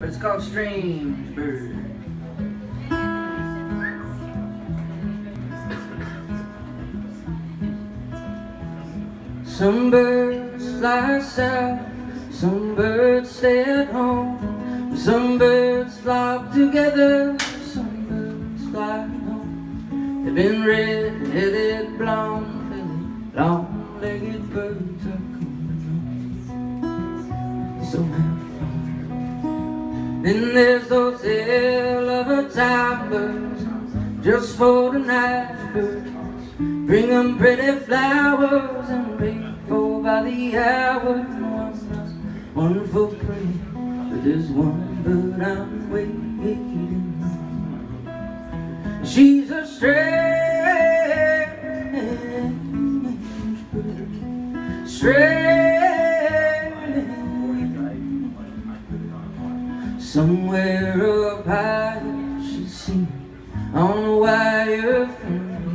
It's called Strange Bird. Some birds fly south, some birds stay at home, some birds flock together, some birds fly home. They've been red-headed, blonde-headed, long-legged birds are coming home. So have fun. Then there's those hell-of-a-time birds, just for the night birds. Bring 'em pretty flowers and wait for by the hour. No, I'm not one for pretty, but there's one bird I'm waiting on. She's a strange bird, strange. Somewhere up high she's singing on a wire from me.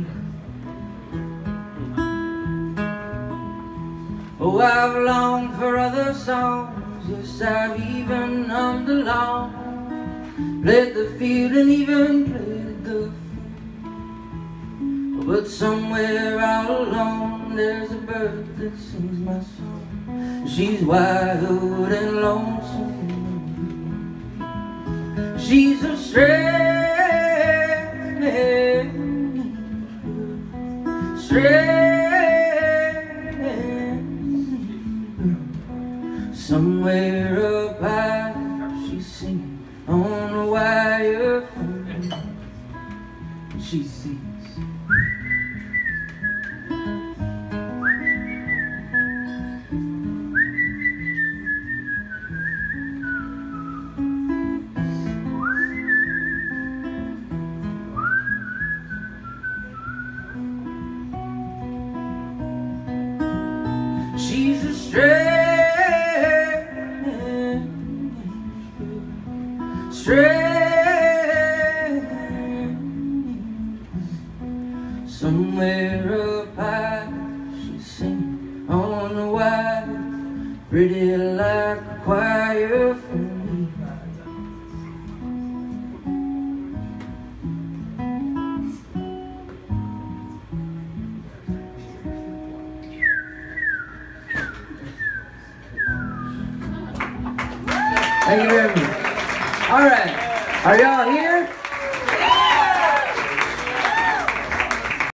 Oh, I've longed for other songs, yes, I've even hummed along, played the field and even played the fool. But somewhere all alone there's a bird that sings my song. She's wild and lonesome. She's a strange, strange. Somewhere up high, she's singing on a wire phone. She sings. She's a strange, strange. Somewhere up high, she's singing on the wire, pretty like a choir for me. Thank you very much. All right, are y'all here?